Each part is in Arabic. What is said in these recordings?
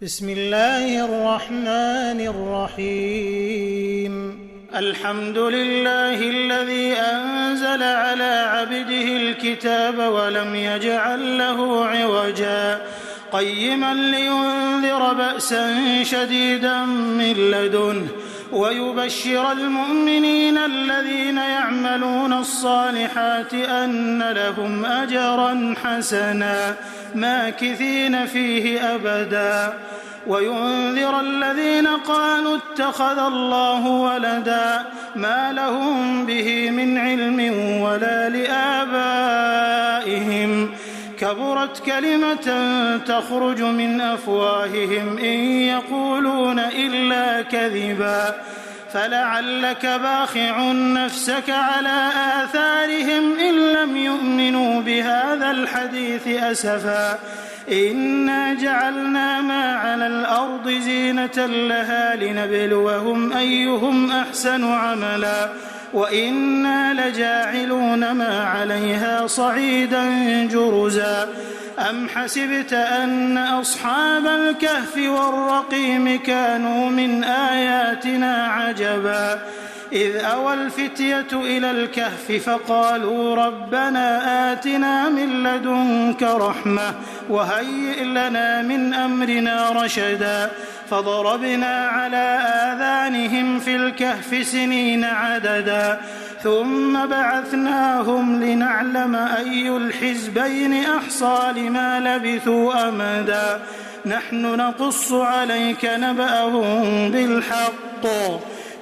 بسم الله الرحمن الرحيم الحمد لله الذي أنزل على عبده الكتاب ولم يجعل له عوجا قيما لينذر بأسا شديدا من لدنه ويبشر المؤمنين الذين يعملون الصالحات أن لهم أجرا حسنا ماكثين فيه أبدا وينذر الذين قالوا اتخذ الله ولدا ما لهم به من علم ولا لآبائهم كبرت كلمة تخرج من أفواههم إن يقولون إلا كذبا فلعلك باخع نفسك على آثارهم إن لم يؤمنوا بهذا الحديث أسفا إنا جعلنا ما على الأرض زينة لها لنبلوهم أيهم أحسن عملا وإنا لجاعلون ما عليها صعيدا جرزا أم حسبت أن أصحاب الكهف والرقيم كانوا من آياتنا عجبا إذ أوى الفتية إلى الكهف فقالوا ربنا آتنا من لدنك رحمة وهيئ لنا من أمرنا رشدا فضربنا على آذانهم في الكهف سنين عددا ثم بعثناهم لنعلم أي الحزبين أحصى لما لبثوا أمدا نحن نقص عليك نبأهم بالحق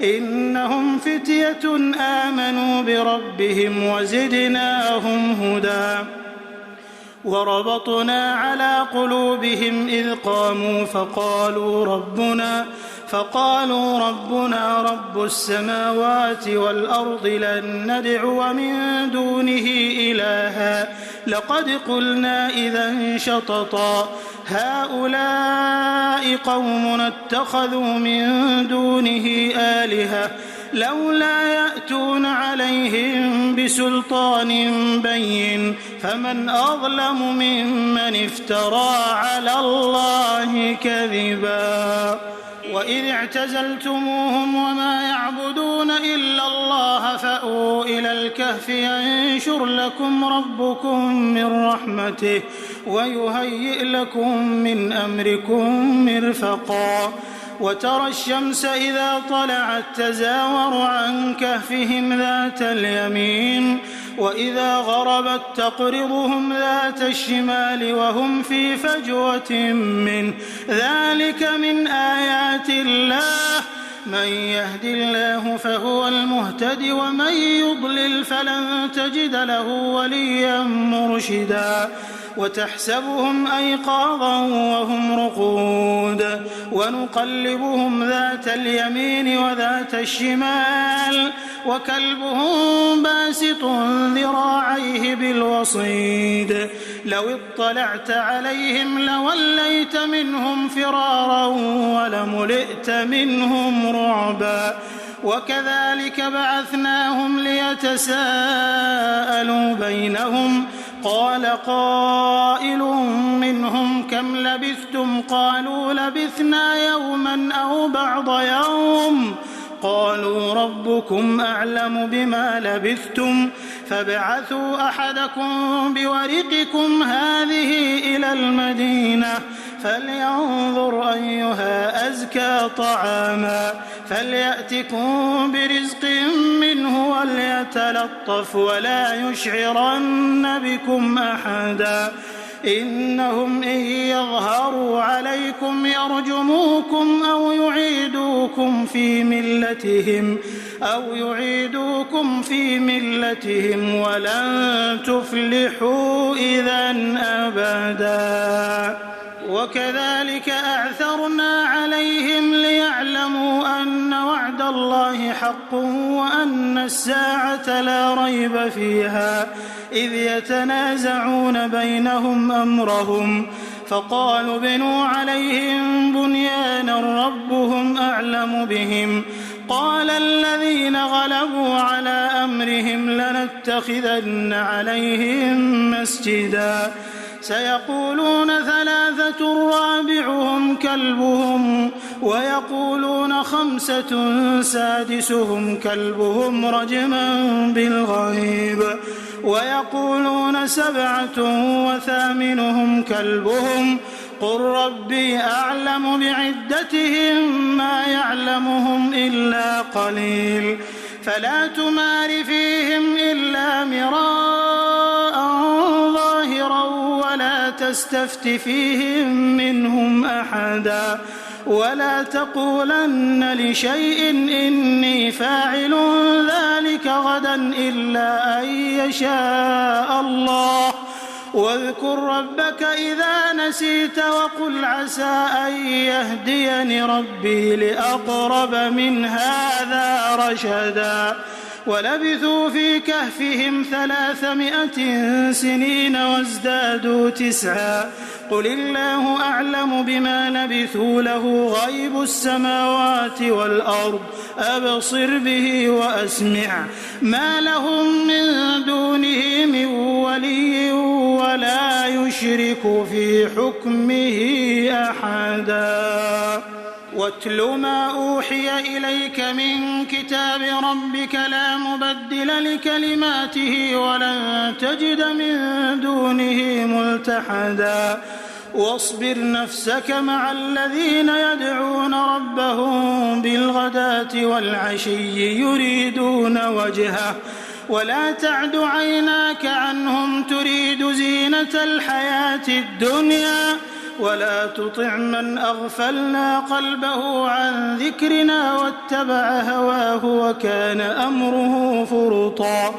إنهم فتية آمنوا بربهم وزدناهم هدى وربطنا على قلوبهم إذ قاموا فقالوا ربنا رب السماوات والأرض لن ندعو من دونه إلها لقد قلنا إذا شططا هؤلاء قومنا اتخذوا من دونه آلهة لولا يأتون عليهم بسلطان بين فمن أظلم ممن افترى على الله كذبا وإذ اعتزلتموهم وما يعبدون إلا الله فأووا إلى الكهف ينشر لكم ربكم من رحمته ويهيئ لكم من أمركم مرفقا وترى الشمس إذا طلعت تزاور عن كهفهم ذات اليمين وإذا غربت تقرضهم ذات الشمال وهم في فجوة منه ذلك من آيات الله من يهد الله فهو المهتد ومن يضلل فلن تجد له وليا مرشدا وتحسبهم أيقاظا وهم رقود ونقلبهم ذات اليمين وذات الشمال وكلبهم باسط ذراعيه بالوصيد لو اطلعت عليهم لوليت منهم فرارا ولملئت منهم رعبا وكذلك بعثناهم ليتساءلوا بينهم قال قائل منهم كم لبثتم قالوا لبثنا يوما أو بعض يوم قالوا ربكم أعلم بما لبثتم فابعثوا أحدكم بورقكم هذه إلى المدينة فلينظر أيها أزكى طعاما فليأتكم برزق منه وليتلطف ولا يشعرن بكم أحدا إنهم إن يظهروا عليكم يرجموكم أو يعيدوكم في ملتهم ولن تفلحوا إذا أبدا وكذلك أعثرنا عليهم ليعلموا أن وعد الله حق وأن الساعة لا ريب فيها إذ يتنازعون بينهم أمرهم فقالوا ابنوا عليهم بنيانا ربهم أعلم بهم قال الذين غلبوا على أمرهم لنتخذن عليهم مسجدا سيقولون 3 رابعهم كلبهم ويقولون 5 سادسهم كلبهم رجما بالغيب ويقولون 7 وثامنهم كلبهم قل ربي أعلم بعدتهم ما يعلمهم إلا قليل فلا تمار فيهم إلا مراء ظاهرا ولا تستفت فيهم منهم أحدا ولا تقولن لشيء إني فاعل ذلك غدا إلا أن يشاء الله واذكر ربك إذا نسيت وقل عسى أن يهديني ربي لأقرب من هذا رشدا ولبثوا في كهفهم 300 سنين وازدادوا 9 قل الله أعلم بما لبثوا له غيب السماوات والأرض أبصر به وأسمع ما لهم من دونه من ولي ولا يشرك في حكمه أحدا واتل ما أوحي إليك من كتاب ربك لا مبدل لكلماته ولن تجد من دونه ملتحدا واصبر نفسك مع الذين يدعون ربهم بالغداة والعشي يريدون وجهه ولا تعد عيناك عنهم تريد زينة الحياة الدنيا ولا تطع من أغفلنا قلبه عن ذكرنا واتبع هواه وكان أمره فرطا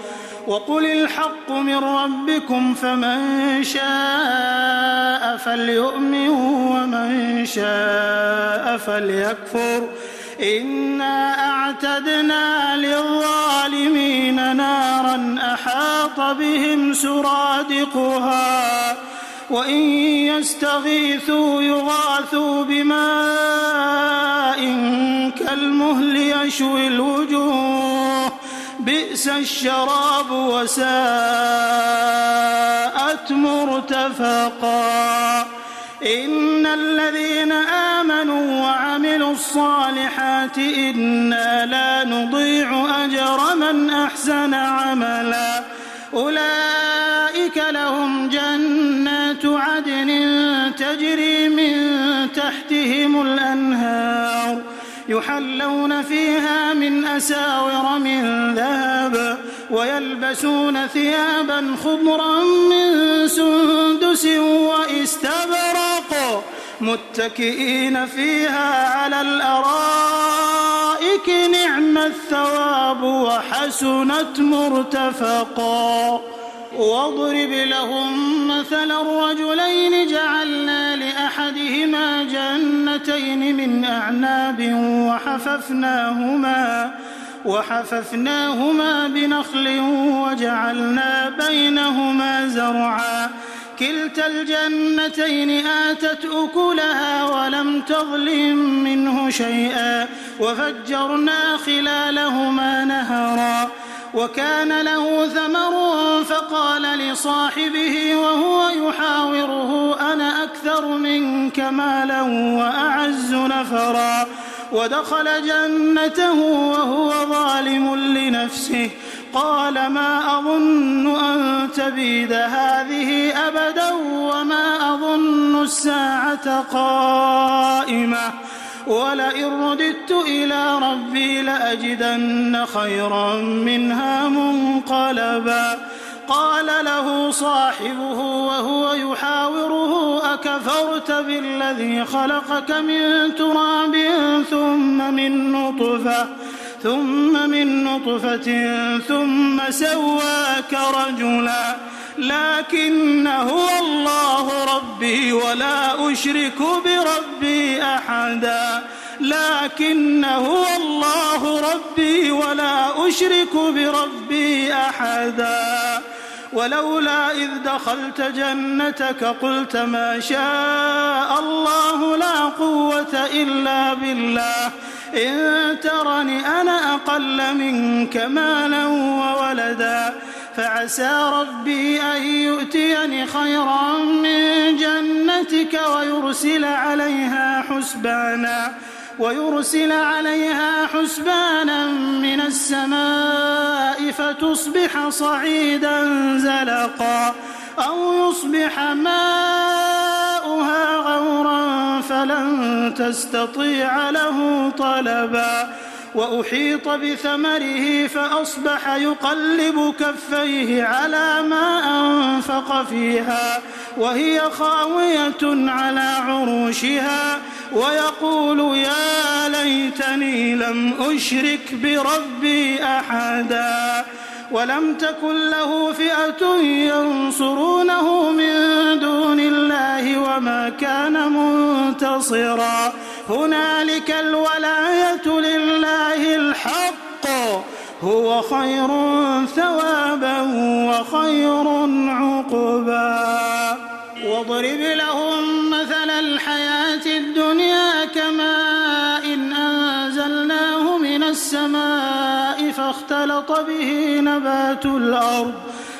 وقل الحق من ربكم فمن شاء فليؤمن ومن شاء فليكفر إنا أعتدنا للظالمين نارا أحاط بهم سرادقها وإن يستغيثوا يغاثوا بماء كالمهل يشوي الوجوه بئس الشراب وساءت مرتفقا إن الذين آمنوا وعملوا الصالحات إنا لا نضيع أجر من أحسن عملا أولئك لهم جنات عدن تجري من تحتهم الأنهار يحلون فيها من أساور من ذهب ويلبسون ثيابا خضرا من سندس وإستبرق متكئين فيها على الأرائك نعم الثواب وحسنت مرتفقا واضرب لهم مثل الرجلين جعلنا لأحدهما جنتين من أعناب وحففناهما بنخل وجعلنا بينهما زرعا كلتا الجنتين آتت أكلها ولم تظلم منه شيئا وفجرنا خلالهما نهرا وكان له ثمر فقال لصاحبه وهو يحاوره أنا أكثر منك مالا وأعز نفرا ودخل جنته وهو ظالم لنفسه قال ما أظن أن تبيد هذه أبدا وما أظن الساعة قائمة ولئن رددت إلى ربي لأجدن خيرا منها منقلبا قال له صاحبه وهو يحاوره أكفرت بالذي خلقك من تراب ثم من نطفة ثم سواك رجلا لكن هو الله ربي ولا أشرك بربي أحدا لكن هو الله ربي ولا أشرك بربي أحدا ولولا إذ دخلت جنتك قلت ما شاء الله لا قوة إلا بالله إن ترني أنا أقل منك مالا وولدا فعسى ربي أن يؤتيني خيرا من جنتك ويرسل عليها حسبانا من السماء فتصبح صعيدا زلقا أو يصبح ماؤها غورا فلن تستطيع له طلبا وأحيط بثمره فأصبح يقلب كفيه على ما أنفق فيها وهي خاوية على عروشها ويقول يا ليتني لم أشرك بربي أحدا ولم تكن له فئة ينصرونه من دون الله وما كان منتصرا هنالك الولاية لله الحق هو خير ثوابا وخير عقبا واضرب لهم مثل الحياة الدنيا كماء أنزلناه من السماء فاختلط به نبات الأرض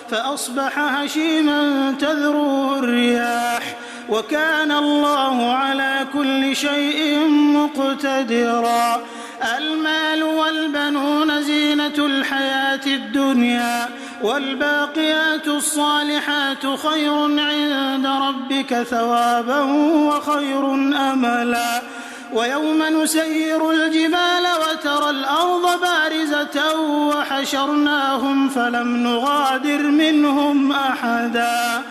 فأصبح هشيما تذروه الرياح وكان الله على كل شيء مقتدرا المال والبنون زينة الحياة الدنيا والباقيات الصالحات خير عند ربك ثوابا وخير أملا ويوم نسير الجبال وترى الأرض بارزة وحشرناهم فلم نغادر منهم أحدا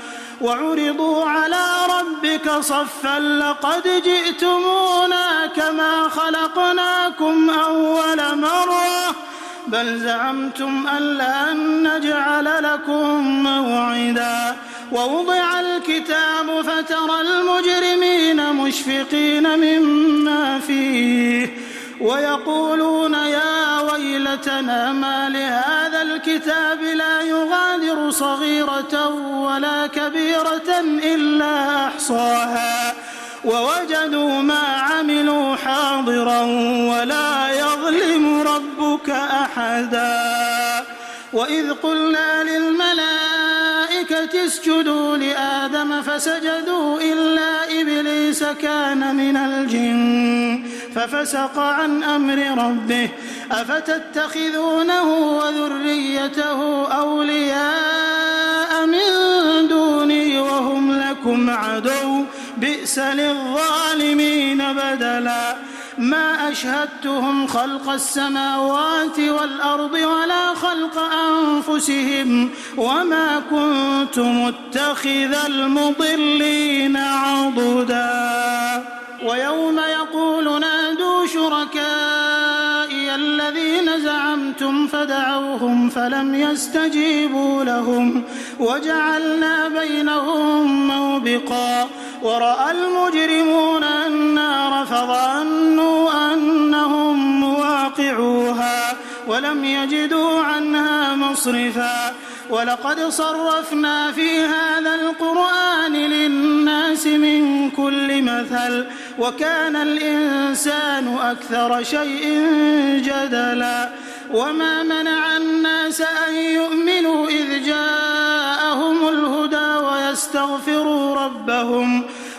وعرضوا على ربك صفا لقد جئتمونا كما خلقناكم أول مرة بل زعمتم أن لن نجعل لكم موعدا ووضع الكتاب فترى المجرمين مشفقين مما فيه ويقولون يا ويلتنا ما لهذا الكتاب لا يغادر صغيرة ولا كبيرة إلا أحصاها ووجدوا ما عملوا حاضرا ولا يظلم ربك أحدا وإذ قلنا للملائكة اسجدوا لآدم فسجدوا إلا إبليس كان من الجن ففسق عن أمر ربه أفتتخذونه وذريته أولياء من دوني وهم لكم عدو بئس للظالمين بدلا ما أشهدتهم خلق السماوات والأرض ولا خلق أنفسهم وما كنت متخذ المضلين عضدا ويوم يقول نادوا شركائي الذين زعمتم فدعوهم فلم يستجيبوا لهم وجعلنا بينهم موبقا ورأى المجرمون النار فظنوا أنهم مواقعوها ولم يجدوا عنها مصرفا ولقد صرفنا في هذا القرآن للناس من كل مثل وكان الإنسان أكثر شيء جدلا وما منع الناس أن يؤمنوا إذ جاءهم الهدى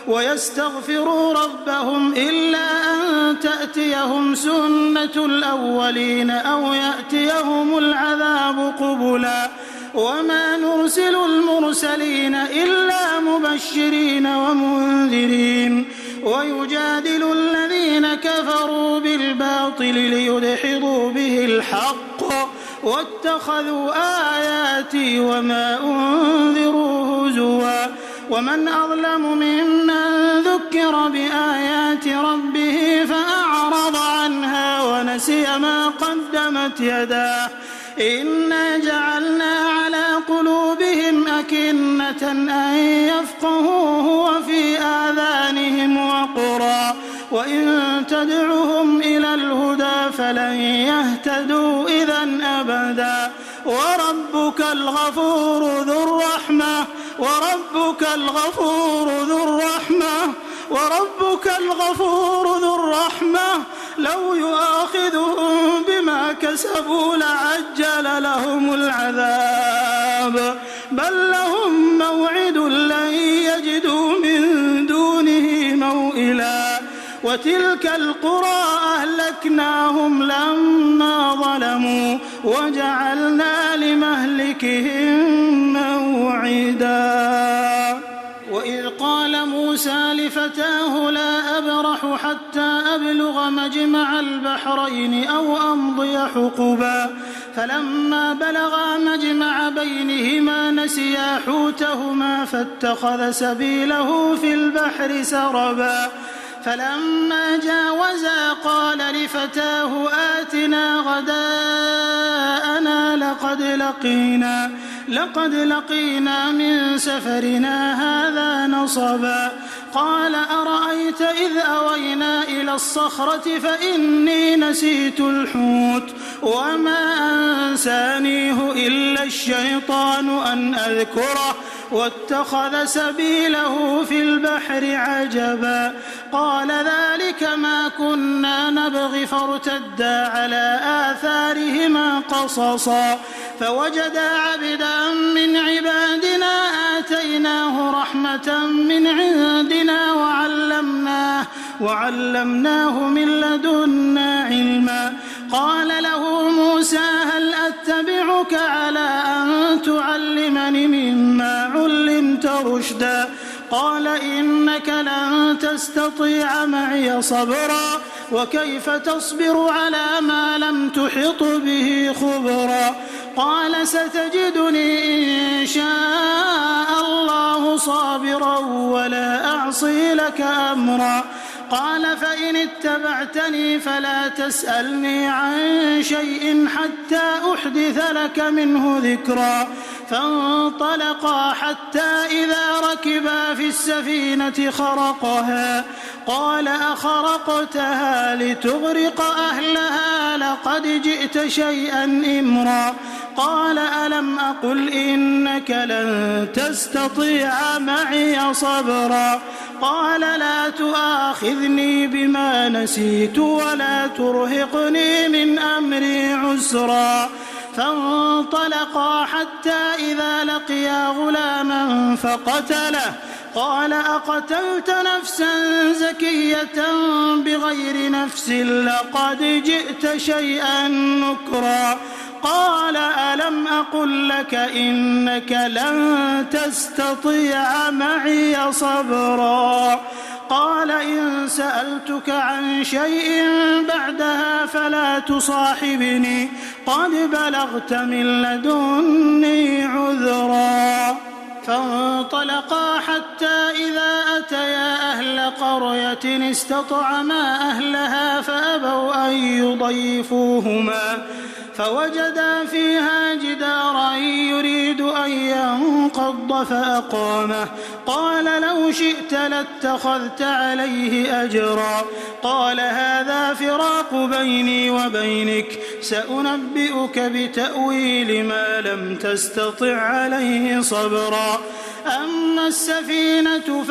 ويستغفروا ربهم إلا أن تأتيهم سنة الأولين أو يأتيهم العذاب قبلا وما نرسل المرسلين إلا مبشرين ومنذرين ويجادل الذين كفروا بالباطل ليدحضوا به الحق واتخذوا آياتي وما أنذروا هزوا ومن أظلم ممن ذكر بآيات ربه فأعرض عنها ونسي ما قدمت يداه إنا جعلنا على قلوبهم أكنة أن يفقهوه وفي آذانهم وقرا وإن تدعهم إلى الهدى فلن يهتدوا إذا أبدا وربك الغفور ذو الرحمة لو يؤاخذهم بما كسبوا لعجل لهم العذاب حساب بل لهم موعد لن يجدوا من دونه موئلا وتلك القرى أهلكناهم لما ظلموا وجعلنا لمهلكهم موعدا وإذ قال موسى لفتاه لا أبرح حتى أبلغ مجمع البحرين أو أمضي حقبا فلما بلغا مجمع بينهما نسيا حوتهما فاتخذ سبيله في البحر سربا فلما جاوزا قال لفتاه آتنا غداءنا لقد لقينا من سفرنا هذا نصبا قال أرأيت إذ أوينا إلى الصخرة فإني نسيت الحوت وما أنسانيه إلا الشيطان أن أذكره واتخذ سبيله في البحر عجبا قال ذلك ما كنا نبغي فارتدا على آثارهما قصصا فوجدا عبدا من عبادنا آتيناه رحمة من عندنا وعلمناه من لدنا علما قال له موسى هل أتبعك على أن تعلمني مما علمت رشدا قال إنك لن تستطيع معي صبرا وكيف تصبر على ما لم تحط به خبرا قال ستجدني إن شاء الله صابرا ولا أعصي لك أمرا قال فإن اتبعتني فلا تسألني عن شيء حتى أحدث لك منه ذكرا فانطلقا حتى إذا ركبا في السفينة خرقها قال أخرقتها لتغرق أهلها لقد جئت شيئا إمرا قال ألم أقل إنك لن تستطيع معي صبرا قال لا تؤاخذني بما نسيت ولا ترهقني من أمري عسرا فانطلقا حتى إذا لقيا غلاما فقتله قال أقتلت نفسا زكية بغير نفس لقد جئت شيئا نكرا قال ألم أقل لك إنك لن تستطيع معي صبرا قال إن سألتك عن شيء بعدها فلا تصاحبني قد بلغت من لدني عذرا فانطلقا حتى إذا أتيا أهل قرية استطعما أهلها فأبوا أن يضيفوهما فوجدا فيها جدارا يريد أن ينقض فأقامه قال لو شئت لاتخذت عليه أجرا قال هذا فراق بيني وبينك سأنبئك بتأويل ما لم تستطع عليه صبرا أما السفينة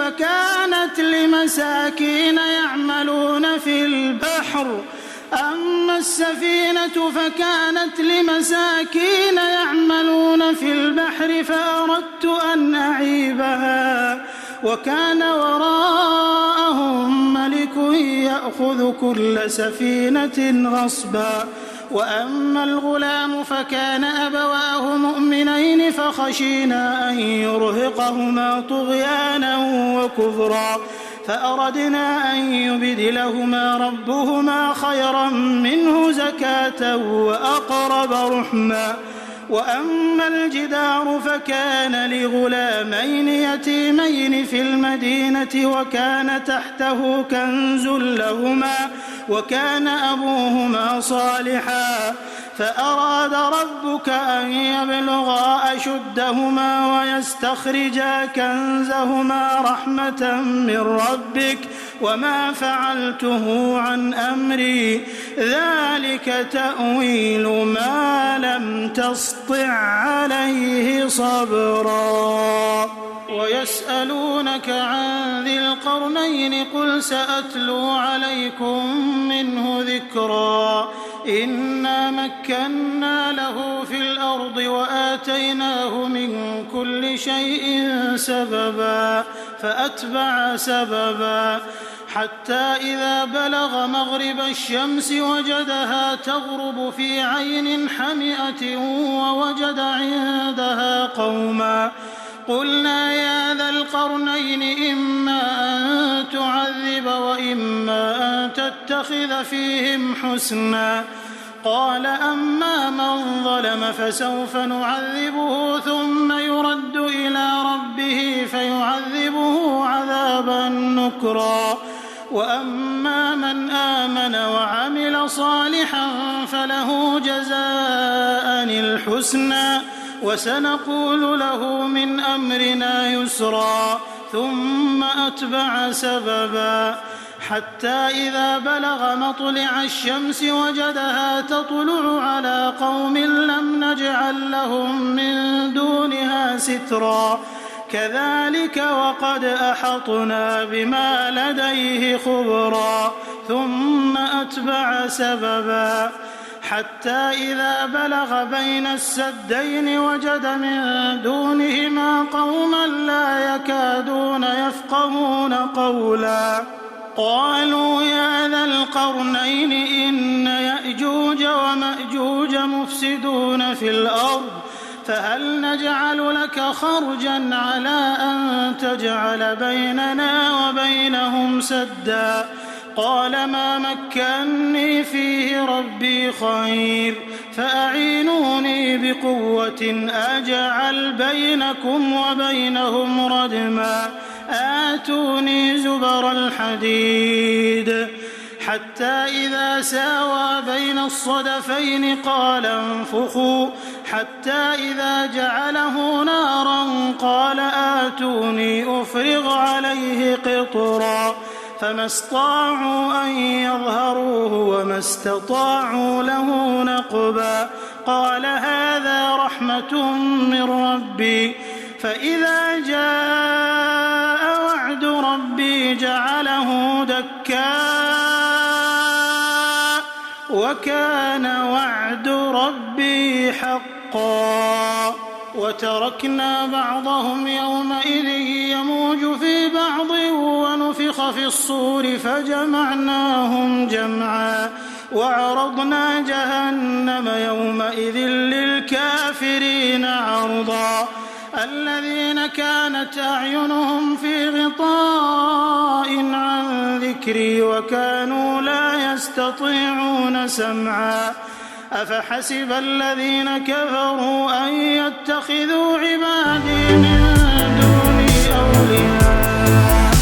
فكانت لمساكين يعملون في البحر فأردت أن أعيبها وكان وراءهم ملك يأخذ كل سفينة غصبا وأما الغلام فكان أبواه مؤمنين فخشينا أن يرهقهما طغيانا وكفرا فأردنا أن يبدلهما ربهما خيرا منه زكاة وأقرب رحما وأما الجدار فكان لغلامين يتيمين في المدينة وكان تحته كنز لهما وكان أبوهما صالحا فأراد ربك أن يبلغا أشدهما ويستخرجا كنزهما رحمة من ربك وما فعلته عن أمري ذلك تأويل ما لم تسطع عليه صبرا ويسألونك عن ذي القرنين قل سأتلو عليكم منه ذكرا إنا مكنا له في الأرض وآتيناه من كل شيء سببا فأتبع سببا حتى إذا بلغ مغرب الشمس وجدها تغرب في عين حمئة ووجد عندها قوما قلنا يا ذا القرنين إما أن تعذب وإما أن تتخذ فيهم حسنا قال أما من ظلم فسوف نعذبه ثم يرد إلى ربه فيعذبه عذابا نكرا وأما من آمن وعمل صالحا فله جزاء الحسنى وسنقول له من أمرنا يسرا ثم أتبع سببا حتى إذا بلغ مطلع الشمس وجدها تطلع على قوم لم نجعل لهم من دونها سترا كذلك وقد أحطنا بما لديه خبرا ثم أتبع سببا حتى إذا بلغ بين السدين وجد من دونهما قوما لا يكادون يفقهون قولا قالوا يا ذا القرنين إن يأجوج ومأجوج مفسدون في الأرض فهل نجعل لك خرجا على أن تجعل بيننا وبينهم سدا قال ما مكني فيه ربي خير فأعينوني بقوة أجعل بينكم وبينهم ردما آتوني زبر الحديد حتى إذا ساوى بين الصدفين قال انفخوا حتى إذا جعله نارا قال آتوني أفرغ عليه قطرا فما استطاعوا أن يظهروه وما استطاعوا له نقبا قال هذا رحمة من ربي فإذا جاء وعد ربي جعله دكاء وكان وعد ربي حقا وتركنا بعضهم يومئذ يموج في بعض ونفخ في الصور فجمعناهم جمعا وعرضنا جهنم يومئذ للكافرين عرضا الذين كانت أعينهم في غطاء عن ذكري وكانوا لا يستطيعون سمعا أفحسب الذين كفروا أن يتخذوا عبادي من دوني أولياء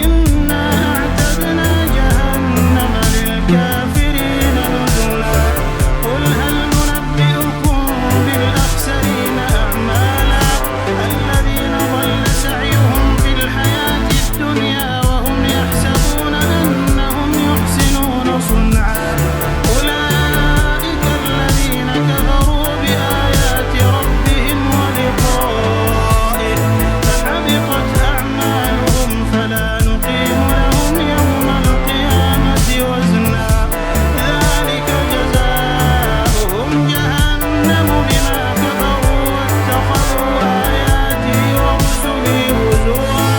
إنا أعتدنا جهنم للكافرين نزلا قل هل ننبئكم بالأخسرين أعمالا الذين ضل سعيهم في الحياة الدنيا وهم يحسبون أنهم يحسنون صنعا كفروا بآيات ربهم ولقائه فحبطت أعمالهم فلا نقيم لهم يوم القيامة وزنا ذلك جزاؤهم جهنم بما كفروا واتخذوا آياتي ورسلي هزوا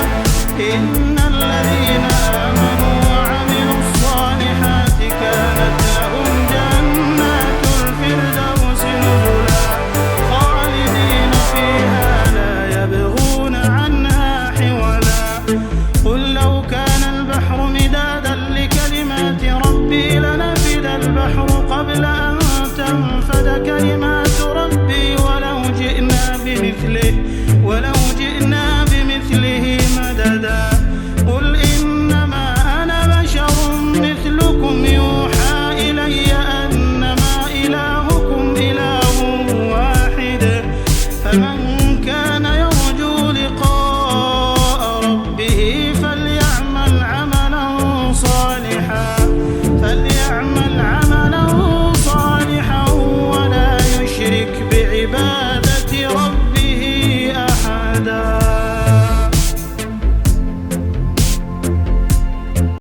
إن الذين آمنوا وعملوا الصالحات كانت لهم جنات الفردوس نزلا خالدين فيها لا يبغون عنها حولا قل لو كان البحر مدادا لكلمات ربي لنفد البحر قبل أن تنفد كلمات ربي ولو جئنا بمثله مددا قل إنما أنا بشر مثلكم يوحى إلي أنما إلهكم إله واحد فمن